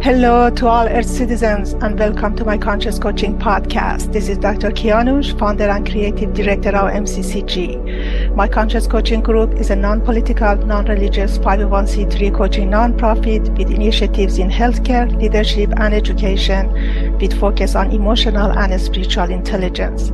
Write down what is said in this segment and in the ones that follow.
Hello to all Earth citizens and welcome to my Conscious Coaching Podcast. This is Dr. Kianush, founder and creative director of MCCG. My Conscious Coaching Group is a non-political, non-religious 501c3 coaching nonprofit with initiatives in healthcare, leadership, and education with focus on emotional and spiritual intelligence.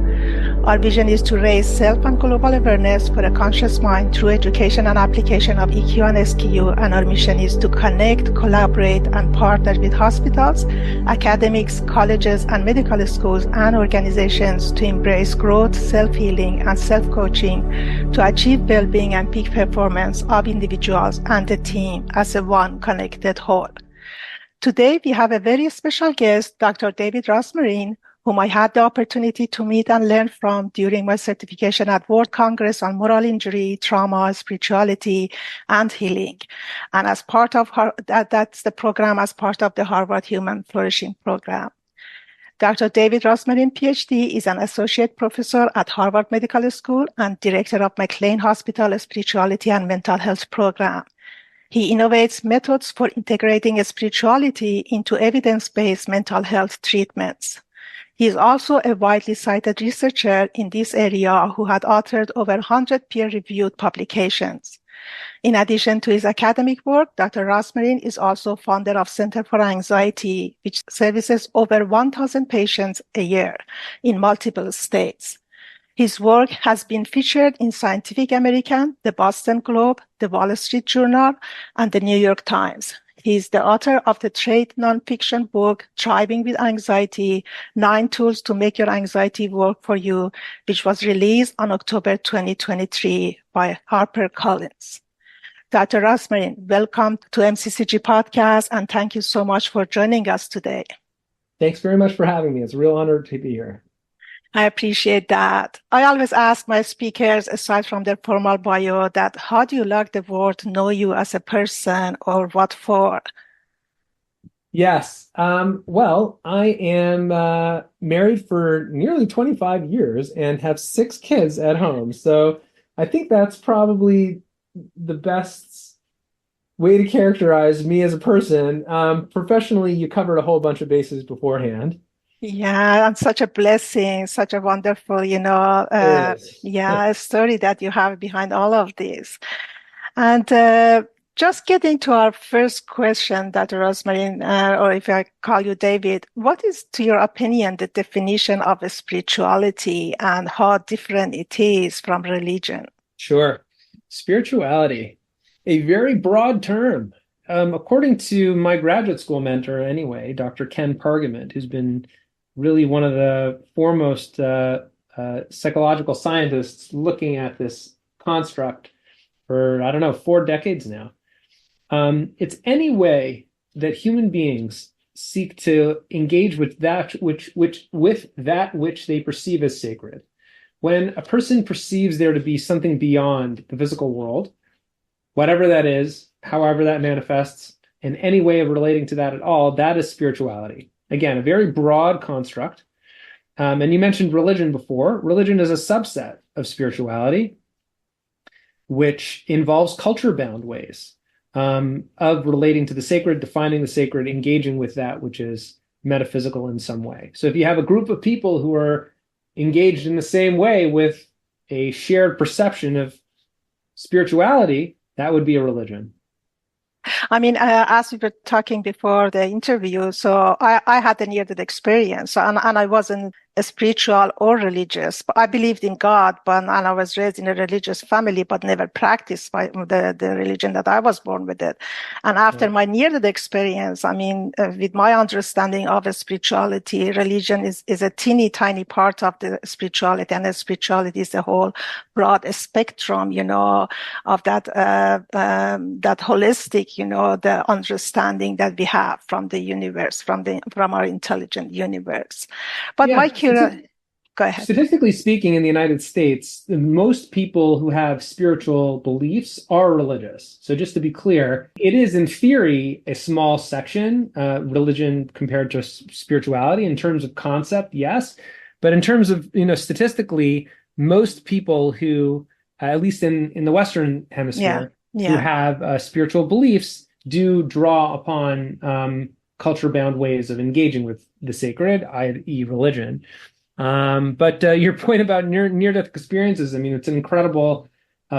Our vision is to raise self and global awareness for a conscious mind through education and application of EQ and SQ, and our mission is to connect, collaborate, and partner with hospitals, academics, colleges, and medical schools and organizations to embrace growth, self-healing, and self-coaching to achieve well-being and peak performance of individuals and the team as a one connected whole. Today, we have a very special guest, Dr. David Rosemarin, whom I had the opportunity to meet and learn from during my certification at World Congress on Moral Injury, Trauma, Spirituality, and Healing. And as part of that's the program as part of the Harvard Human Flourishing Program. Dr. David Rosemarin, Ph.D. is an associate professor at Harvard Medical School and director of McLean Hospital Spirituality and Mental Health Program. He innovates methods for integrating spirituality into evidence-based mental health treatments. He is also a widely cited researcher in this area who had authored over 100 peer-reviewed publications. In addition to his academic work, Dr. Rosmarin is also founder of Center for Anxiety, which services over 1,000 patients a year in multiple states. His work has been featured in Scientific American, the Boston Globe, the Wall Street Journal, and the New York Times. He is the author of the trade nonfiction book, Thriving with Anxiety, 9 Tools to Make Your Anxiety Work for You, which was released on October 2023 by HarperCollins. Dr. Rosemarin, welcome to MCCG Podcast, and thank you so much for joining us today. Thanks very much for having me. It's a real honor to be here. I appreciate that. I always ask my speakers, aside from their formal bio, that how do you like the world know you as a person, or what for? Yes. Well, I am married for nearly 25 years and have 6 kids at home. So I think that's probably the best way to characterize me as a person. Professionally, you covered a whole bunch of bases beforehand. Yeah, and such a blessing, such a wonderful, story that you have behind all of this. And just getting to our first question, Dr. Rosemarin, or if I call you David, what is, to your opinion, the definition of a spirituality and how different it is from religion? Sure. Spirituality, a very broad term. According to my graduate school mentor, anyway, Dr. Ken Pargament, who's been really one of the foremost psychological scientists looking at this construct for, 4 decades now. It's any way that human beings seek to engage with that which they perceive as sacred. When a person perceives there to be something beyond the physical world, whatever that is, however that manifests, in any way of relating to that at all, that is spirituality. Again, a very broad construct. And you mentioned religion before. Religion is a subset of spirituality, which involves culture-bound ways of relating to the sacred, defining the sacred, engaging with that which is metaphysical in some way. So if you have a group of people who are engaged in the same way with a shared perception of spirituality, that would be a religion. I mean, as we were talking before the interview, so I had a near-death experience, and I wasn't spiritual or religious, but I believed in God, and I was raised in a religious family, but never practiced the religion that I was born with it. And after my near-death experience, I mean, with my understanding of spirituality, religion is a teeny tiny part of the spirituality, and the spirituality is the whole broad spectrum, of that holistic, the understanding that we have from the universe, from our intelligent universe. But go ahead. Statistically speaking, in the United States, most people who have spiritual beliefs are religious. So just to be clear, it is in theory a small section, religion compared to spirituality in terms of concept, yes. But in terms of, statistically, most people who, at least in the Western hemisphere, who have spiritual beliefs do draw upon culture-bound ways of engaging with the sacred, i.e. religion. But your point about near-death experiences, I mean, it's an incredible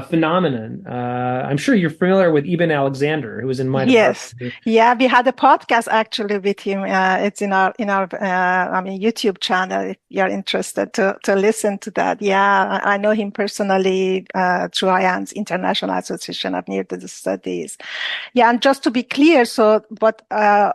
phenomenon. I'm sure you're familiar with Ibn Alexander, who was in my Yes. department. Yeah, we had a podcast actually with him. It's in our YouTube channel if you're interested to listen to that. Yeah, I know him personally through IAN's International Association of Near-Death Studies. Yeah, and just to be clear,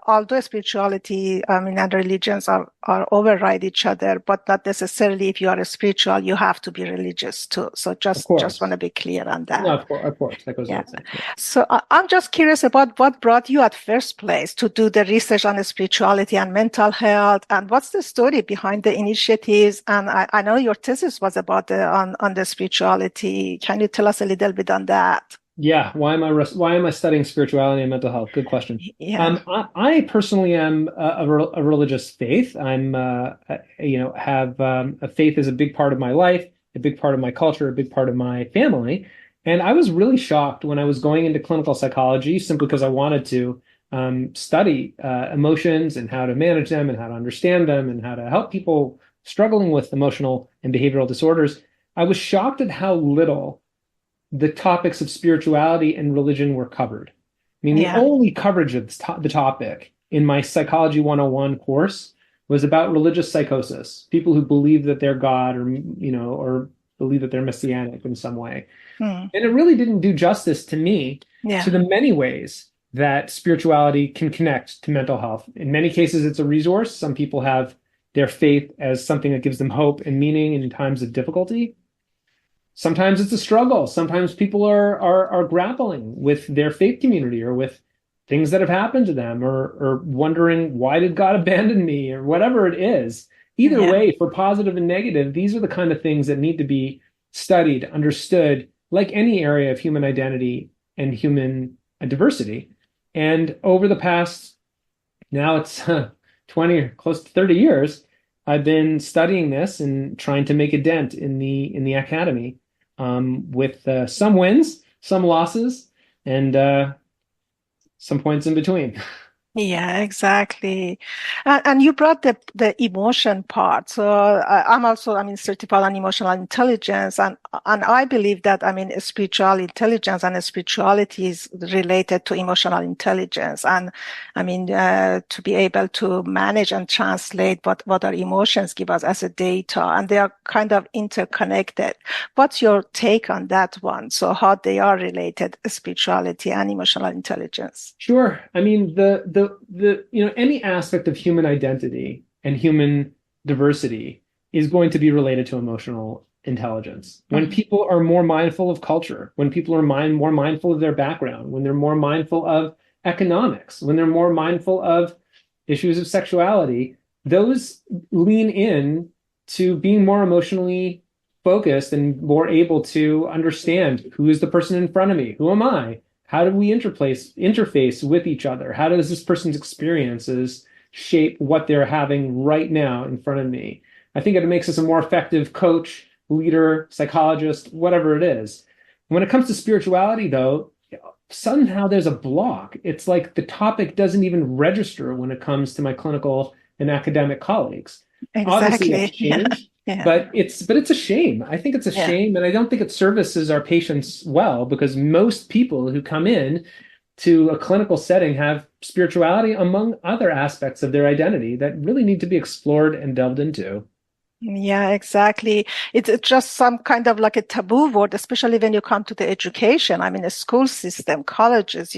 although spirituality, and religions are override each other, but not necessarily if you are a spiritual, you have to be religious too. So just want to be clear on that. No, of course, that goes without saying. Yeah. So I'm just curious about what brought you at first place to do the research on spirituality and mental health, and what's the story behind the initiatives? And I know your thesis was about on the spirituality. Can you tell us a little bit on that? Yeah, why am I studying spirituality and mental health? Good question. Yeah. I personally am a religious faith. I'm have a faith is a big part of my life, a big part of my culture, a big part of my family. And I was really shocked when I was going into clinical psychology simply because I wanted to study emotions and how to manage them and how to understand them and how to help people struggling with emotional and behavioral disorders. I was shocked at how little the topics of spirituality and religion were covered. I mean, the only coverage of the topic in my Psychology 101 course was about religious psychosis, people who believe that they're God or believe that they're messianic in some way. And it really didn't do justice to me to the many ways that spirituality can connect to mental health. In many cases, it's a resource. Some people have their faith as something that gives them hope and meaning in times of difficulty. Sometimes it's a struggle. Sometimes people are grappling with their faith community or with things that have happened to them or wondering, why did God abandon me, or whatever it is. Either way, for positive and negative, these are the kind of things that need to be studied, understood, like any area of human identity and human diversity. And over the past, now it's 20 or close to 30 years, I've been studying this and trying to make a dent in the academy, with some wins, some losses, and some points in between. Yeah, exactly. And you brought the emotion part. So I'm also, certified on emotional intelligence, and I believe that, spiritual intelligence and spirituality is related to emotional intelligence. And to be able to manage and translate what our emotions give us as a data, and they are kind of interconnected. What's your take on that one? So how they are related, spirituality and emotional intelligence? Sure. I mean, any aspect of human identity and human diversity is going to be related to emotional intelligence. When people are more mindful of culture, when people are more mindful of their background, when they're more mindful of economics, when they're more mindful of issues of sexuality, those lean in to being more emotionally focused and more able to understand, who is the person in front of me? Who am I? How do we interface with each other? How does this person's experiences shape what they're having right now in front of me? I think it makes us a more effective coach, leader, psychologist, whatever it is. When it comes to spirituality, though, somehow there's a block. It's like the topic doesn't even register when it comes to my clinical and academic colleagues. Exactly. Obviously, that's changed. Yeah. But it's a shame. I think it's a shame, and I don't think it services our patients well, because most people who come in to a clinical setting have spirituality among other aspects of their identity that really need to be explored and delved into. Yeah, exactly. It's just some kind of like a taboo word, especially when you come to the education. A school system, colleges,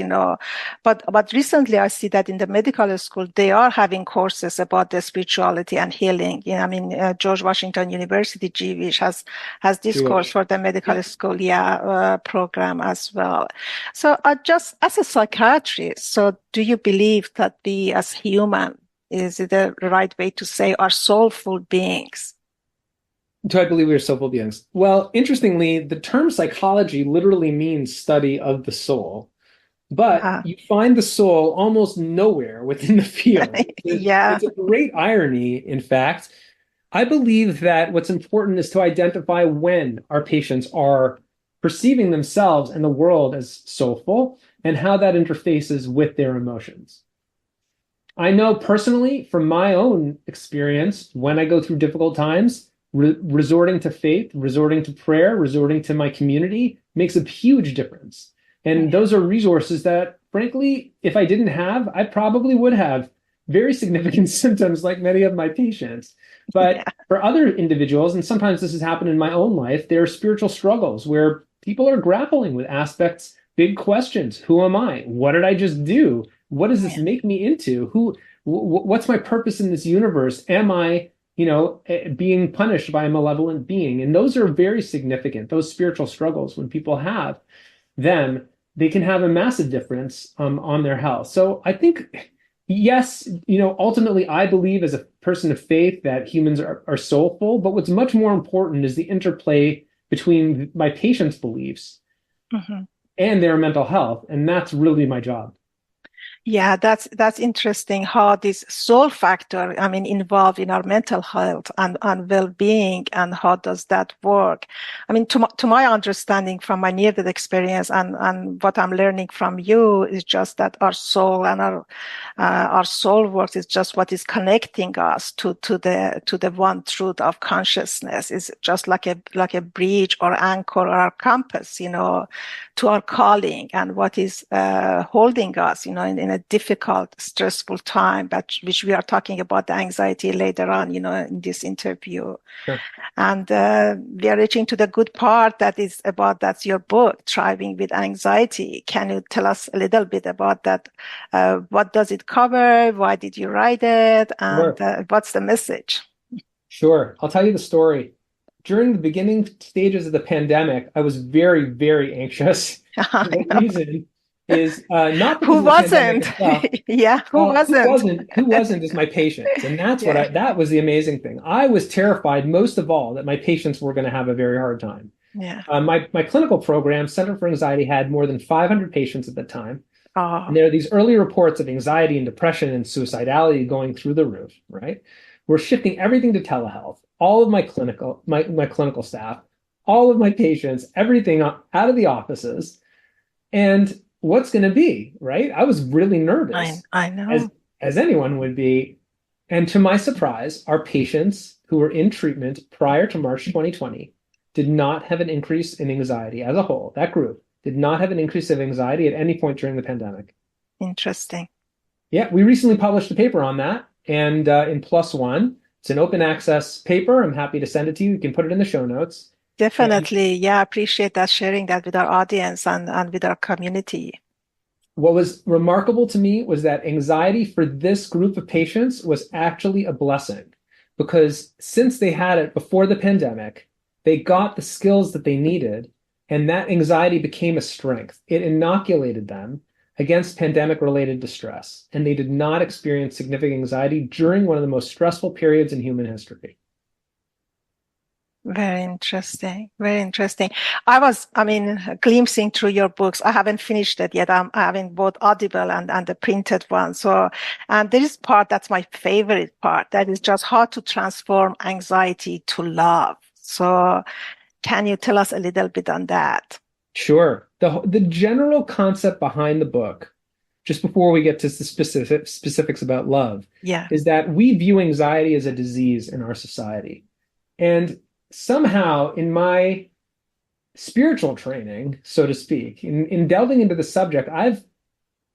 but recently I see that in the medical school, they are having courses about the spirituality and healing. George Washington University, GWISH has this course for the medical school, program as well. So just as a psychiatrist, so do you believe that we as human, is it the right way to say, are soulful beings? Do I believe we are soulful beings? Well, interestingly, the term psychology literally means study of the soul, but you find the soul almost nowhere within the field. It's a great irony, in fact. I believe that what's important is to identify when our patients are perceiving themselves and the world as soulful and how that interfaces with their emotions. I know personally from my own experience, when I go through difficult times, resorting to faith, resorting to prayer, resorting to my community makes a huge difference. And Yeah. those are resources that, frankly, if I didn't have, I probably would have very significant symptoms like many of my patients. Yeah. But for other individuals, and sometimes this has happened in my own life, there are spiritual struggles where people are grappling with aspects, big questions. Who am I? What did I just do? What does this Yeah. make me into? What's my purpose in this universe? Am I, being punished by a malevolent being? And those are very significant. Those spiritual struggles, when people have them, they can have a massive difference on their health. So I think, yes, ultimately, I believe as a person of faith that humans are soulful, but what's much more important is the interplay between my patients' beliefs Mhm. and their mental health. And that's really my job. Yeah, that's interesting how this soul factor, I mean, involved in our mental health and well-being, and how does that work? I mean, to my understanding from my near-death experience and what I'm learning from you is just that our soul and our soul work is just what is connecting us to the one truth of consciousness. Is just like a bridge or anchor or our compass, to our calling, and what is holding us, in a difficult, stressful time, but which we are talking about the anxiety later on, in this interview. Sure. And we are reaching to the good part that is about, that's your book, Thriving with Anxiety. Can you tell us a little bit about that? What does it cover? Why did you write it? And Sure. what's the message? Sure. I'll tell you the story. During the beginning stages of the pandemic, I was very, very anxious. I The know. reason is not because Who of the pandemic wasn't? itself. Yeah, who Well, who wasn't? wasn't? Who wasn't is my patients, and Yeah. that was the amazing thing. I was terrified most of all that my patients were going to have a very hard time. Yeah. My clinical program, Center for Anxiety, had more than 500 patients at the time, and Oh, there are these early reports of anxiety and depression and suicidality going through the roof. Right? We're shifting everything to telehealth. All of my clinical staff, all of my patients, everything out of the offices. And what's going to be, right? I was really nervous, I as know. anyone would be. And to my surprise, our patients who were in treatment prior to March 2020 did not have an increase in anxiety as a whole. That group did not have an increase of anxiety at any point during the pandemic. Interesting. Yeah, we recently published a paper on that, and in Plus One, it's an open access paper. I'm happy to send it to you. You can put it in the show notes. And Definitely. Yeah, I appreciate that, sharing that with our audience and with our community. what was remarkable to me was that anxiety for this group of patients was actually a blessing, because since they had it before the pandemic, they got the skills that they needed, and that anxiety became a strength. It inoculated them against pandemic-related distress, and they did not experience significant anxiety during one of the most stressful periods in human history. Very interesting. Very interesting. I mean, glimpsing through your books. I haven't finished it yet. I'm having both Audible and the printed one. So, and there is part that's my favorite part. That is just how to transform anxiety to love. So can you tell us a little bit on that? Sure. The general concept behind the book, just before we get to the specifics about love, Yeah. is that we view anxiety as a disease in our society. And somehow in my spiritual training, so to speak, in delving into the subject,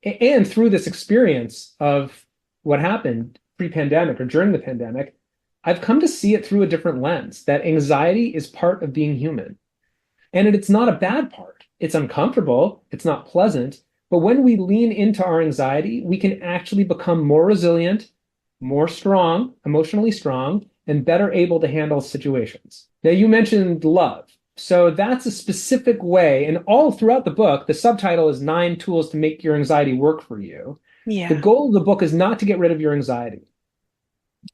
and through this experience of what happened pre-pandemic or during the pandemic, I've come to see it through a different lens, that anxiety is part of being human. And it's not a bad part. It's uncomfortable. It's not pleasant. But when we lean into our anxiety, we can actually become more resilient, more strong, emotionally strong, and better able to handle situations. Now, you mentioned love. So that's a specific way. And all throughout the book, the subtitle is 9 Tools to Make Your Anxiety Work for You. The Yeah. goal of the book is not to get rid of your anxiety.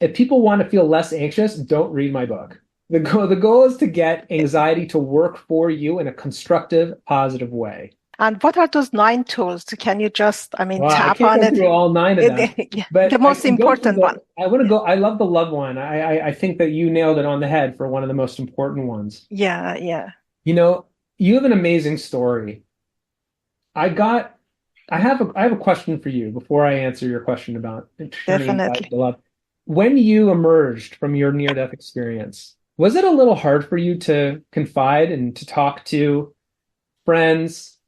If people want to feel less anxious, don't read my book. The goal is to get anxiety to work for you in a constructive, positive way. And what are those 9 tools? Can you just, I mean, Well, I tap can't on go it? through all 9 of them, The but I most can go through important one. I want to go. I love the love one. I think that you nailed it on the head for one of the most important ones. Yeah. Yeah. You have an amazing story. I got I have a question for you before I answer your question about turning anxiety Definitely. to love. When you emerged from your near-death experience, was it a little hard for you to confide and to talk to friends,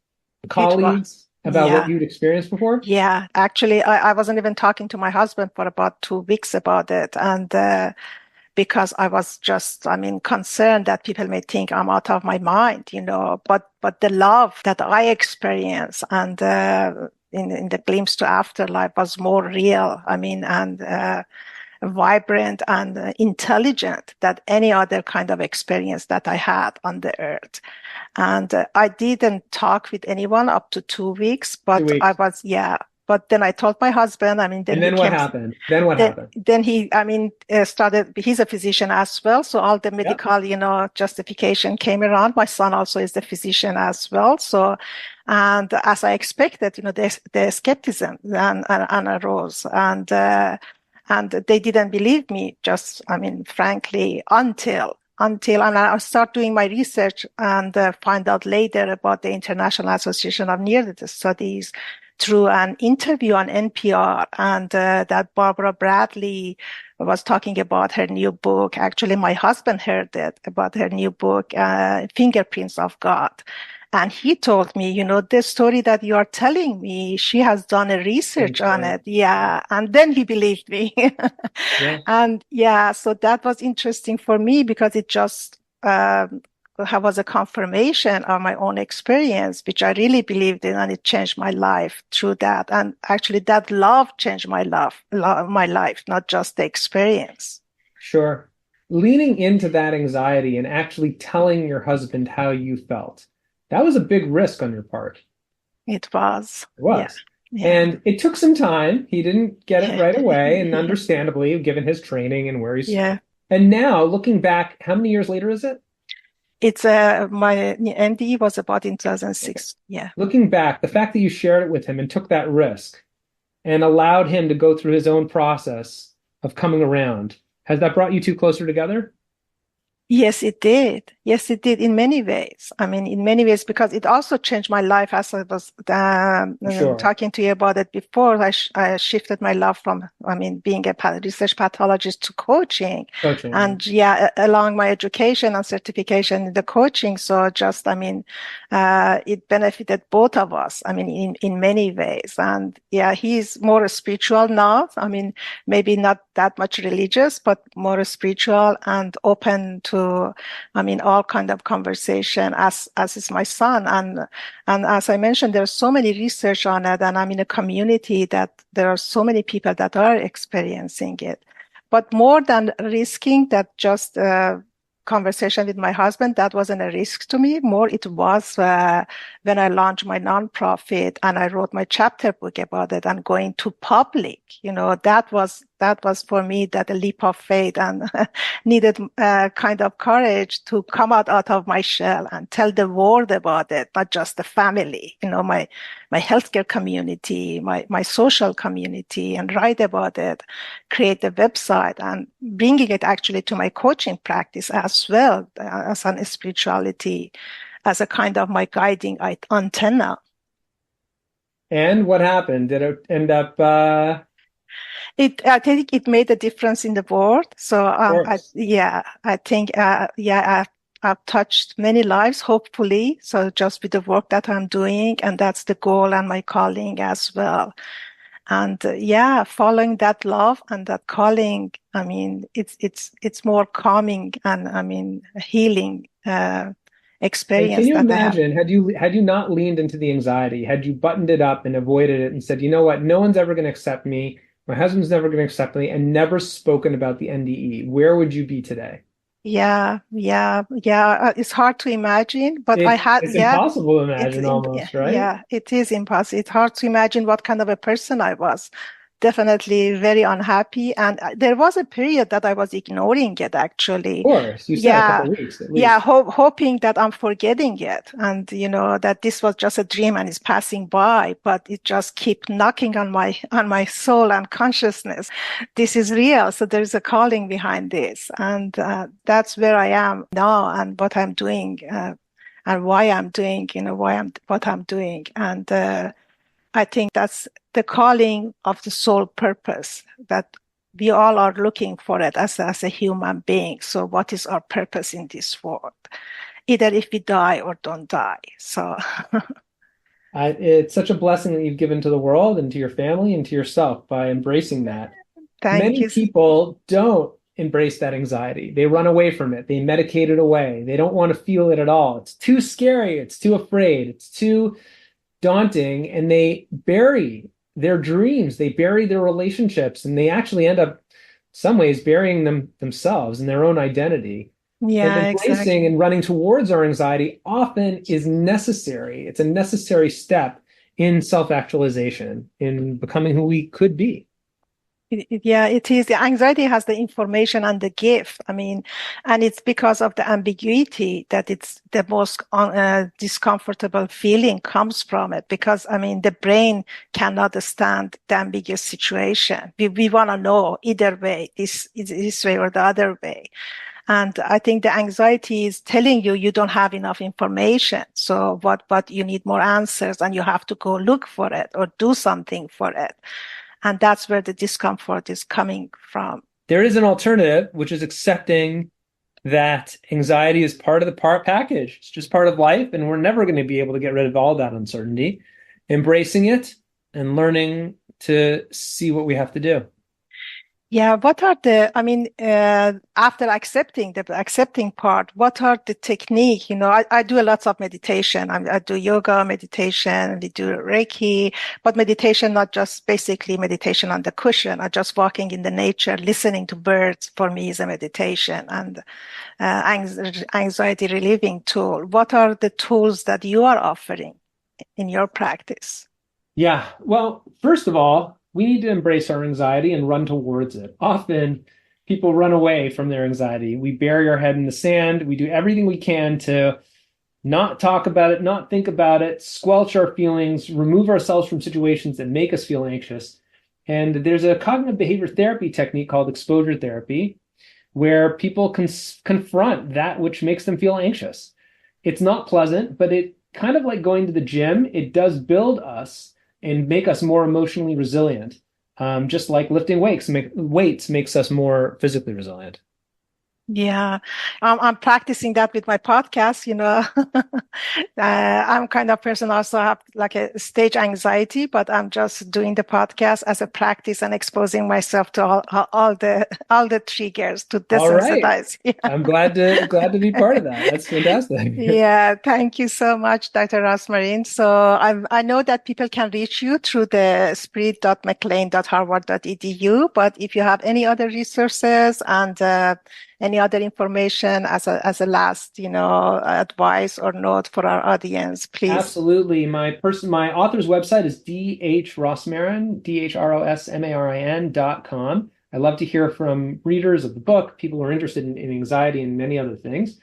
It was. colleagues about what Yeah. you'd experienced before? Yeah. Actually, I wasn't even talking to my husband for about 2 weeks about it. And because I was just, concerned that people may think I'm out of my mind, but the love that I experienced and in the glimpse to afterlife was more real. And vibrant and intelligent than any other kind of experience that I had on the earth. And I didn't talk with anyone up to 2 weeks, Two but I weeks. was, yeah. But then I told my husband, then And he then what came, happened? Then what happened? then he, started, he's a physician as well. So all the Yep. medical, justification came around. My son also is the physician as well. So, and as I expected, the skepticism and arose and they didn't believe me just, frankly, until and I start doing my research and find out later about the International Association of Near-Death Studies through an interview on NPR, and that Barbara Bradley was talking about her new book. Actually, my husband heard it about her new book, Fingerprints of God. And he told me, the story that you are telling me, she has done a Same research on story. it. Yeah. And then he believed me. Yeah. And yeah, so that was interesting for me because it just was a confirmation of my own experience, which I really believed in, and it changed my life through that. And actually, that love changed my life, not just the experience. Sure. Leaning into that anxiety and actually telling your husband how you felt, that was a big risk on your part. It was, It yeah, was. yeah, And it took some time. He didn't get it right away, and understandably, given his training and where he's. yeah. And now, looking back, how many years later is it? It's my MD was about in Okay. 2006. Yeah. Looking back, the fact that you shared it with him and took that risk and allowed him to go through his own process of coming around, has that brought you two closer together? Yes, it did. Yes, it did in many ways. In many ways, because it also changed my life as I was Sure. talking to you about it before. I shifted my love from, being a research pathologist to coaching. Coaching. And yeah, along my education and certification in the coaching. So just, it benefited both of us, in many ways. And yeah, he's more spiritual now. Maybe not that much religious, but more spiritual and open to, all kind of conversation as is my son. And as I mentioned, there's so many research on it, and I'm in a community that there are so many people that are experiencing it. But more than risking that just conversation with my husband, that wasn't a risk to me. More it was when I launched my nonprofit and I wrote my chapter book about it and going to public. That was for me that a leap of faith and needed kind of courage to come out of my shell and tell the world about it, not just the family, my healthcare community, my social community, and write about it, create a website, and bringing it actually to my coaching practice as well as an spirituality, as a kind of my guiding antenna. And what happened? Did it end up, I think it made a difference in the world. So, course? I think, I've touched many lives, hopefully. So just with the work that I'm doing, and that's the goal and my calling as well. And following that love and that calling, it's more calming and healing, And can experience you that I have. imagine, had you not leaned into the anxiety, had you buttoned it up and avoided it and said, you know what, no one's ever going to accept me, my husband's never going to accept me, and never spoken about the NDE, where would you be today? Yeah, yeah, yeah. It's hard to imagine, but I had, It's impossible to imagine almost, right? yeah, it is impossible. It's hard to imagine what kind of a person I was. Definitely very unhappy. And there was a period that I was ignoring it, actually. Of course, you said a couple Yeah. of weeks at Yeah. least. Hoping that I'm forgetting it and, that this was just a dream and is passing by, but it just keep knocking on my soul and consciousness. This is real. So there's a calling behind this. And, that's where I am now and what I'm doing, and why I'm doing, what I'm doing. And, I think that's the calling of the soul purpose, that we all are looking for it as a human being. So what is our purpose in this world? Either if we die or don't die. So it's such a blessing that you've given to the world and to your family and to yourself by embracing that. Many people don't embrace that anxiety. They run away from it. They medicate it away. They don't want to feel it at all. It's too scary. It's too afraid. It's too daunting. And they bury their dreams. They bury their relationships. And they actually end up, some ways, burying themselves and their own identity. Yeah, and embracing exactly. and running towards our anxiety often is necessary. It's a necessary step in self-actualization, in becoming who we could be. Yeah, it is. The anxiety has the information and the gift. I mean, and it's because of the ambiguity that it's the most discomfortable feeling comes from it. Because, I mean, the brain cannot stand the ambiguous situation. We want to know either way, this way or the other way. And I think the anxiety is telling you don't have enough information. So what you need more answers, and you have to go look for it or do something for it. And that's where the discomfort is coming from. There is an alternative, which is accepting that anxiety is part of the package. It's just part of life, and we're never going to be able to get rid of all that uncertainty. Embracing it and learning to see what we have to do. Yeah, what are after accepting the accepting part, what are the technique? I do a lot of meditation. I do yoga, meditation, we do Reiki, but meditation, not just basically meditation on the cushion, or just walking in the nature, listening to birds for me is a meditation and anxiety relieving tool. What are the tools that you are offering in your practice? Yeah, well, first of all, we need to embrace our anxiety and run towards it. Often people run away from their anxiety. We bury our head in the sand. We do everything we can to not talk about it, not think about it, squelch our feelings, remove ourselves from situations that make us feel anxious. And there's a cognitive behavior therapy technique called exposure therapy, where people confront that which makes them feel anxious. It's not pleasant, but it kind of like going to the gym, it does build us and make us more emotionally resilient. Just like lifting weights makes us more physically resilient. Yeah, I'm practicing that with my podcast. I'm kind of person also have like a stage anxiety, but I'm just doing the podcast as a practice and exposing myself to all the triggers to desensitize. Right. Yeah. I'm glad to be part of that. That's fantastic. Yeah, thank you so much, Dr. Rosmarin. So I know that people can reach you through the spirit.mclean.harvard.edu, but if you have any other resources and any other information as a last, advice or note for our audience, please. Absolutely. My author's website is Rosmarin, DHROSMARIN.com. I love to hear from readers of the book, people who are interested in anxiety and many other things.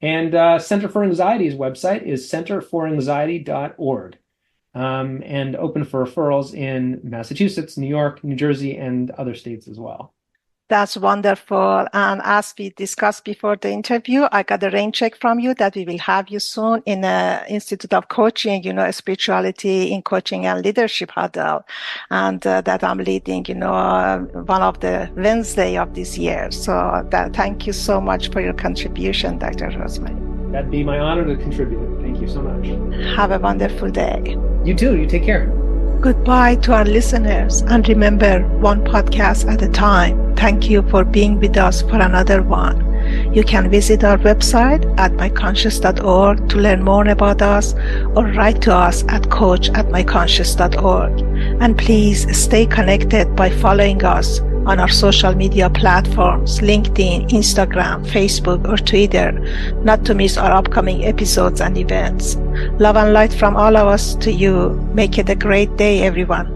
And Center for Anxiety's website is centerforanxiety.org, and open for referrals in Massachusetts, New York, New Jersey, and other states as well. That's wonderful. And as we discussed before the interview, I got a rain check from you that we will have you soon in the Institute of Coaching, spirituality in coaching and leadership huddle. And that I'm leading, one of the Wednesday of this year. So thank you so much for your contribution, Dr. Rosemarin. That'd be my honor to contribute. Thank you so much. Have a wonderful day. You too. You take care. Goodbye to our listeners, and remember, one podcast at a time. Thank you for being with us for another one. You can visit our website at myconscious.org to learn more about us, or write to us at coach@myconscious.org. And please stay connected by following us on our social media platforms, LinkedIn, Instagram, Facebook, or Twitter, not to miss our upcoming episodes and events. Love and light from all of us to you. Make it a great day, everyone.